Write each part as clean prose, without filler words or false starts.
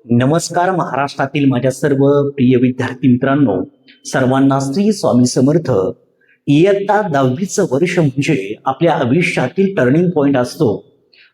नमस्कार महाराष्ट्रातील माझ्या सर्व प्रिय विद्यार्थी मित्रांनो, सर्वांना श्री स्वामी समर्थ. इयत्ता 10वीचं वर्ष म्हणजे आपल्या आयुष्यातील टर्निंग पॉइंट असतो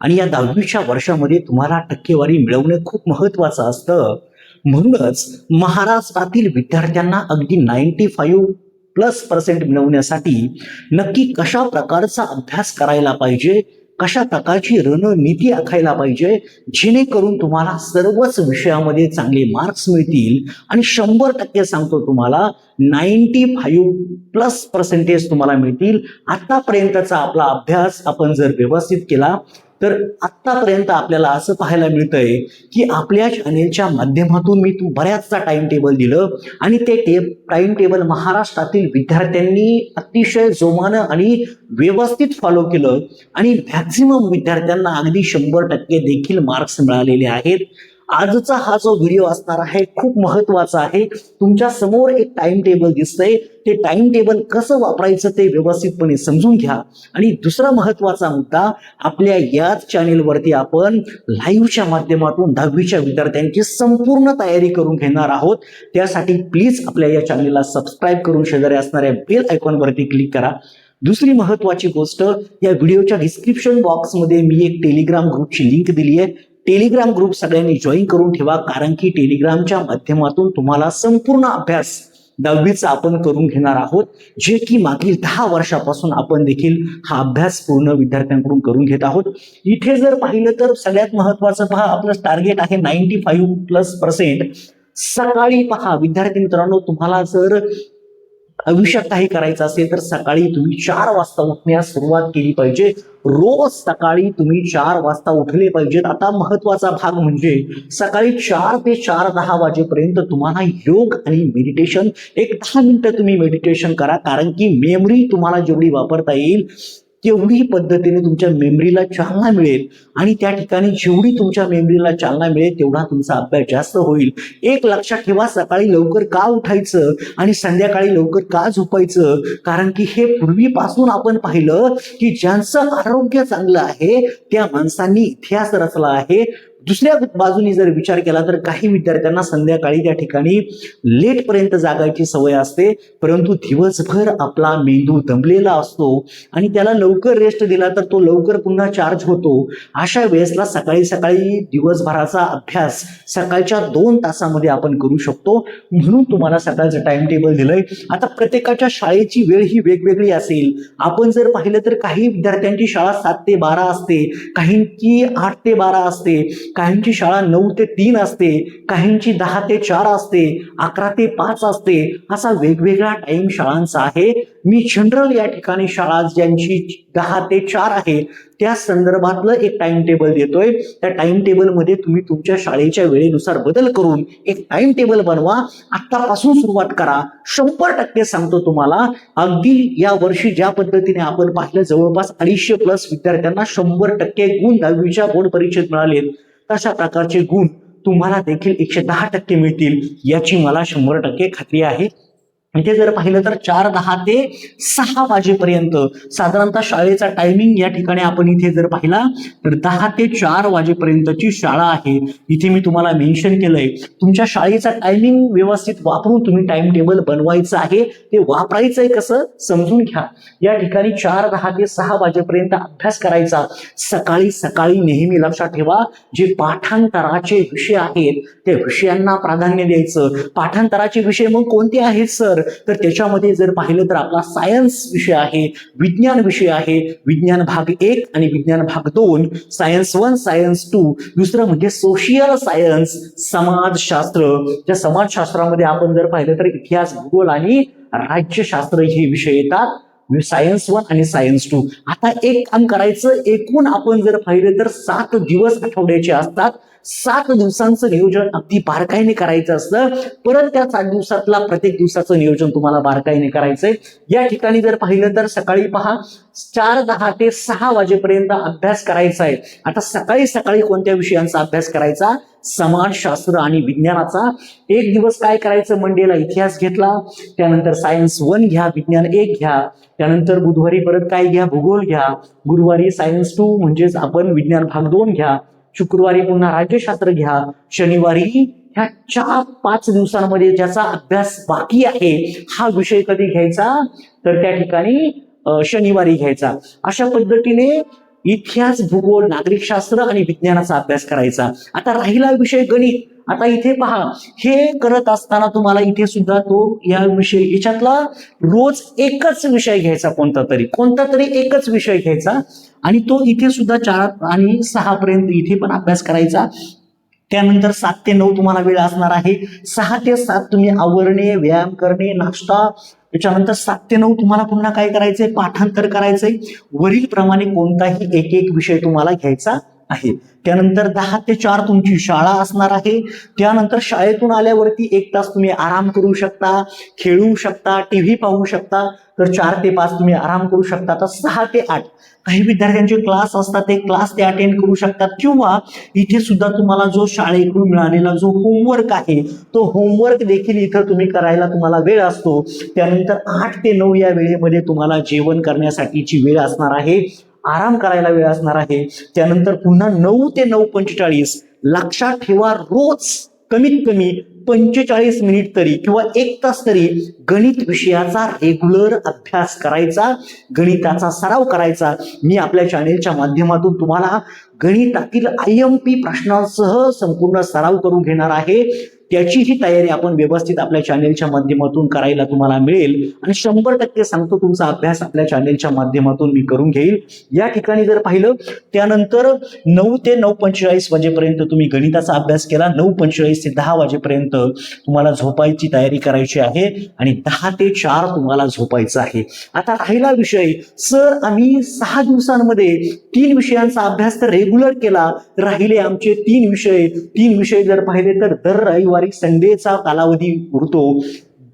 आणि या 10वीच्या वर्षामध्ये तुम्हाला टक्केवारी मिळवणे खूप महत्वाचं असतं. म्हणूनच महाराष्ट्रातील विद्यार्थ्यांना अगदी 95+% मिळवण्यासाठी नक्की कशा प्रकारचा अभ्यास करायला पाहिजे, कशा प्रकारची रणनीती आखायला पाहिजे जेणेकरून तुम्हाला सर्वच विषयामध्ये चांगले मार्क्स मिळतील आणि 100% सांगतो तुम्हाला 95+% तुम्हाला मिळतील. आतापर्यंतचा आपला अभ्यास आपण जर व्यवस्थित केला तर आतापर्यंत आपल्याला असं पाहायला मिळतंय की आपल्या चॅनेलच्या माध्यमातून मी बऱ्याचदा टाइम टेबल दिलं आणि ते टाइम टेबल महाराष्ट्रातील विद्यार्थ्यांनी अतिशय जोमानं आणि व्यवस्थित फॉलो केलं आणि मॅक्झिमम विद्यार्थ्यांना अगदी 100% देखील मार्क्स मिळालेले आहेत. आजचा हा जो व्हिडिओ असणार आहे खूप महत्वाचा आहे. तुमच्या समोर एक टाइम टेबल दिसतंय, ते टाइम टेबल कसं वापरायचं ते व्यवस्थितपणे समजून घ्या. आणि दुसरा महत्वाचा मुद्दा, आपल्या याच चॅनेलवरती आपण लाईव्हच्या माध्यमातून 10वीच्या विद्यार्थ्यांची संपूर्ण तयारी करून घेणार आहोत. त्यासाठी प्लीज आपल्या या चॅनेलला सबस्क्राईब करून शेजारी असणाऱ्या बेल आयकॉनवरती क्लिक करा. दुसरी महत्वाची गोष्ट, या व्हिडिओच्या डिस्क्रिप्शन बॉक्समध्ये मी एक टेलिग्राम ग्रुपची लिंक दिली आहे. टेलिग्राम ग्रुप सगळ्यांनी जॉईन करून ठेवा, कारण की टेलिग्रामच्या माध्यमातून तुम्हाला संपूर्ण अभ्यास 10वीचा आपण करून घेणार आहोत, जे की मागील 10 वर्षापासून आपण देखील हा अभ्यास पूर्ण विद्यार्थ्यांकडून करून घेत आहोत. इथे जर पाहिलं तर सगळ्यात महत्वाचं पहा, आपलं टार्गेट आहे 95+%. सकाळी पहा विद्यार्थी मित्रांनो, तुम्हाला जर आयुष्यात काही करायचं असेल तर सकाळी तुम्ही 4 वाजता उठण्यास सुरुवात केली पाहिजे. रोज सकाळी तुम्ही 4 वाजता उठले पाहिजेत. आता महत्वाचा भाग म्हणजे सकाळी 4 ते 4:10 वाजेपर्यंत तुम्हाला योग आणि मेडिटेशन, एक 10 मिनिटं तुम्ही मेडिटेशन करा, कारण की मेमरी तुम्हाला जेवढी वापरता येईल तेवढी पद्धतीने तुमच्या मेमरीला चालना मिळेल आणि त्या ठिकाणी जेवढी तुमच्या मेमरीला चालना मिळेल तेवढा तुमचा अभ्यास जास्त होईल. एक लक्षात ठेवा, सकाळी लवकर का उठायचं आणि संध्याकाळी लवकर का झोपायचं, कारण की हे पूर्वीपासून आपण पाहिलं की ज्यांचं आरोग्य चांगलं आहे त्या माणसांनी इतिहास रचला आहे. दुसऱ्या बाजूने जर विचार केला तर काही विद्यार्थ्यांना संध्याकाळी त्या ठिकाणी लेट पर्यंत जागायची सवय असते, परंतु दिवसभर आपला मेंदू दमलेला असतो आणि त्याला लवकर रेस्ट दिला तर तो लवकर पुन्हा चार्ज होतो. अशा वेळेसला सकाळी सकाळी दिवसभराचा अभ्यास सकाळच्या 2 तासामध्ये आपण करू शकतो. म्हणून तुम्हाला सकाळचं टाइम टेबल दिलंय. आता प्रत्येकाच्या शाळेची वेळ ही वेगवेगळी असेल. आपण जर पाहिलं तर काही विद्यार्थ्यांची शाळा 7 ते 12 असते, काहींची 8 ते 12 असते, काहींची शाळा 9 ते 3 असते, काहींची 10 ते 4 असते, 11 ते 5 असते. असा वेगवेगळा टाइम शाळांचा आहे. मी जनरल या ठिकाणी शाळा ज्यांची 10 ते 4 आहे त्या संदर्भातलं एक टाइम टेबल देतोय. त्या टाइम टेबलमध्ये तुम्ही तुमच्या शाळेच्या वेळेनुसार बदल करून एक टाइम टेबल बनवा. आतापासून सुरुवात करा. 100% सांगतो तुम्हाला, अगदी या वर्षी ज्या पद्धतीने आपण पाहिलं जवळपास 250+ विद्यार्थ्यांना 100% गुण 10वीच्या बोर्ड परीक्षेत मिळालेत, तशा प्रकारचे गुण तुम्हाला देखील 110% मिळतील याची मला 100% खात्री आहे. इथे जर पाहिलं तर 4:10 ते 6 वाजेपर्यंत साधारणतः शाळेचा टायमिंग या ठिकाणी आपण इथे जर पाहिला तर 10 ते 4 वाजेपर्यंतची शाळा आहे. इथे मी तुम्हाला मेन्शन केलंय. तुमच्या शाळेचा टायमिंग व्यवस्थित वापरून तुम्ही टाइम टेबल बनवायचं आहे. ते वापरायचंय कसं समजून घ्या. या ठिकाणी 4:10 ते 6 वाजेपर्यंत अभ्यास करायचा. सकाळी सकाळी नेहमी लक्षात ठेवा, जे पाठांतराचे विषय आहेत त्या विषयांना प्राधान्य द्यायचं. पाठांतराचे विषय मग कोणते आहेत सर, तर त्याच्यामध्ये जर पाहिलं तर आपला सायन्स विषय आहे, विज्ञान विषय आहे, विज्ञान भाग 1 आणि विज्ञान भाग 2, सायन्स 1, सायन्स 2. दुसरं म्हणजे सोशियल सायन्स, समाजशास्त्र. त्या समाजशास्त्रामध्ये आपण जर पाहिलं तर इतिहास, भूगोल आणि राज्यशास्त्र हे विषय येतात, सायन्स 1 आणि सायन्स 2. आता एक काम करायचं, एकूण आपण जर पाहिलं तर 7 दिवस आठवड्याचे असतात. 7 दिवसांचं नियोजन अगदी बारकाईने करायचं असतं. परत त्या 7 दिवसातला प्रत्येक दिवसाचं नियोजन तुम्हाला बारकाईने करायचंय. या ठिकाणी जर पाहिलं तर सकाळी पहा 4:10 ते 6 वाजेपर्यंत अभ्यास करायचा आहे. आता सकाळी सकाळी कोणत्या विषयांचा अभ्यास करायचा, समाजशास्त्र आणि विज्ञानाचा. एक दिवस काय करायचं, मंडेला इतिहास घेतला, त्यानंतर सायन्स 1 घ्या, विज्ञान 1 घ्या, त्यानंतर बुधवारी परत काय घ्या, भूगोल घ्या, गुरुवारी सायन्स 2 म्हणजेच आपण विज्ञान भाग 2 घ्या, शुक्रवारी पुन्हा राज्यशास्त्र घ्या, शनिवारी ह्या 4-5 दिवसांमध्ये ज्याचा अभ्यास बाकी आहे हा विषय कधी घ्यायचा तर त्या ठिकाणी शनिवारी घ्यायचा. अशा पद्धतीने इतिहास, भूगोल, नागरिकशास्त्र आणि विज्ञानाचा अभ्यास करायचा. आता राहिला विषय गणित. आता इथे पहा, हे करत असताना तुम्हाला इथे सुद्धा या विषय याच्यातला रोज एकच विषय घ्यायचा, कोणता तरी एकच विषय घ्यायचा आणि तो इथे सुद्धा 4 आणि 6 पर्यंत इथे पण अभ्यास करायचा. त्यानंतर 7 ते 9 तुम्हाला वेळ असणार आहे. 6 ते 7 तुम्ही आवरणे, व्यायाम करणे, नाश्ता. त्याच्यानंतर 7 ते 9 तुम्हाला पुन्हा काय करायचंय, पाठांतर करायचंय. वरील प्रमाणे कोणताही एक विषय तुम्हाला घ्यायचा आहे. त्यानंतर 10 ते 4 तुमची शाळा असणार आहे. त्यानंतर शाळेतून आल्यावरती 1 तास तुम्ही आराम करू शकता, खेळू शकता, टीव्ही पाहू शकता. तर 4 ते 5 तुम्ही आराम करू शकता. तर 6 ते 8 काही विद्यार्थ्यांचे क्लास असतात, ते क्लास ते अटेंड करू शकतात किंवा इथे सुद्धा तुम्हाला जो शाळेकडून मिळालेला जो होमवर्क आहे तो होमवर्क देखील इथं तुम्ही करायला तुम्हाला वेळ असतो. त्यानंतर 8 ते 9 या वेळेमध्ये तुम्हाला जेवण करण्यासाठीची वेळ असणार आहे, आराम करायला वेळ असणार आहे. त्यानंतर पुन्हा 9 ते 9:45 लक्षात ठेवा, रोज कमीत कमी 45 मिनिट तरी किंवा 1 तास तरी गणित विषयाचा रेग्युलर अभ्यास करायचा, गणिताचा सराव करायचा. मी आपल्या चॅनेलच्या माध्यमातून तुम्हाला गणितातील IMP प्रश्नांसह संपूर्ण सराव करून घेणार आहे. त्याचीही तयारी आपण व्यवस्थित आपल्या चॅनेलच्या माध्यमातून करायला तुम्हाला मिळेल आणि 100% सांगतो तुमचा अभ्यास आपल्या चॅनेलच्या माध्यमातून मी करून घेईल. या ठिकाणी जर पाहिलं त्यानंतर 9 ते 9:45 वाजेपर्यंत तुम्ही गणिताचा अभ्यास केला. 9:45 ते 10 वाजेपर्यंत तुम्हाला झोपायची तयारी करायची आहे आणि 10 ते 4 तुम्हाला झोपायचं आहे. आता राहिला विषय, सर आम्ही 6 दिवसांमध्ये 3 विषयांचा अभ्यास तर रेग्युलर केला, राहिले आमचे 3 विषय. 3 विषय जर पाहिले तर दर रविवारी संडेचा कालावधी उरतो.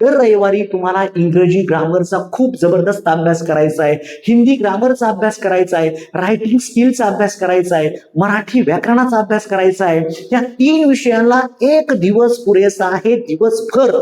दर रविवारी तुम्हाला इंग्रजी ग्रामरचा खूप जबरदस्त अभ्यास करायचा आहे, हिंदी ग्रामरचा अभ्यास करायचा आहे, रायटिंग स्किलचा अभ्यास करायचा आहे, मराठी व्याकरणाचा अभ्यास करायचा आहे. या 3 विषयांना 1 दिवस पुरेसा आहे, दिवसभर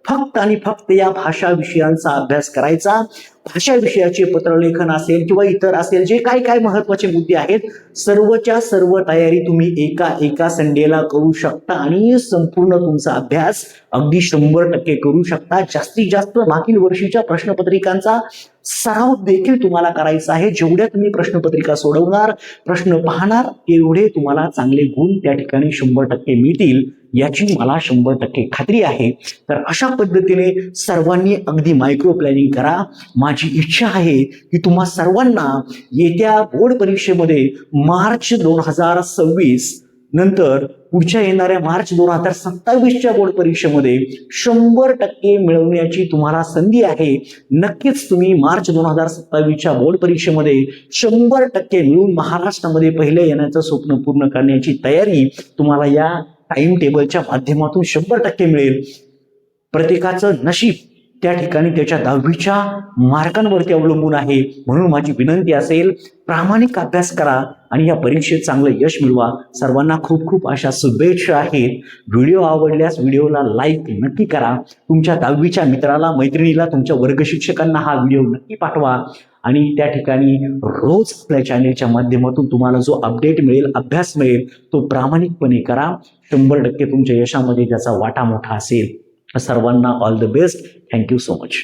फक्त आणि फक्त या भाषा विषयांचा अभ्यास करायचा. भाषा विषयाचे पत्रलेखन असेल किंवा इतर असेल जे काय महत्वाचे मुद्दे आहेत सर्वच्या सर्व तयारी तुम्ही एका संडेला करू शकता आणि संपूर्ण तुमचा अभ्यास अगदी 100% करू शकता. जास्तीत जास्त मागील वर्षीच्या प्रश्नपत्रिकांचा सराव देखील तुम्हाला करायचा आहे. जेवढ्या तुम्ही प्रश्नपत्रिका सोडवणार, प्रश्न पाहणार, तेवढे तुम्हाला चांगले गुण त्या ठिकाणी 100% मिळतील याची मला 100% खात्री आहे. तर अशा पद्धतीने सर्वांनी अगदी मायक्रो प्लॅनिंग करा. माझी इच्छा आहे की तुम्हा सर्वांना येत्या बोर्ड परीक्षेमध्ये मार्च 2026 नंतर पुढच्या येणाऱ्या मार्च 2027च्या बोर्ड परीक्षेमध्ये 100% मिळवण्याची तुम्हाला संधी आहे. नक्कीच तुम्ही मार्च 2027च्या बोर्ड परीक्षेमध्ये 100% मिळून महाराष्ट्रामध्ये पहिले येण्याचं स्वप्न पूर्ण करण्याची तयारी तुम्हाला या टाइम टेबलच्या माध्यमातून 100% मिळेल. प्रत्येकाचं नशीब त्या ठिकाणी त्याच्या 10वीच्या मार्कांवरती अवलंबून आहे. म्हणून माझी विनंती असेल, प्रामाणिक अभ्यास करा आणि या परीक्षेत चांगलं यश मिळवा. सर्वांना खूप खूप अशा शुभेच्छा आहेत. व्हिडिओ आवडल्यास व्हिडिओला लाईक नक्की करा. तुमच्या 10वीच्या मित्राला, मैत्रिणीला, तुमच्या वर्ग शिक्षकांना हा व्हिडिओ नक्की पाठवा आणि त्या ठिकाणी रोज आपल्या चॅनेलच्या माध्यमातून तुम्हाला जो अपडेट मिळेल, अभ्यास मिळेल, तो प्रामाणिकपणे करा. 100% तुमच्या यशामध्ये त्याचा वाटा मोठा असेल. सर्वांना all the best. Thank you so much.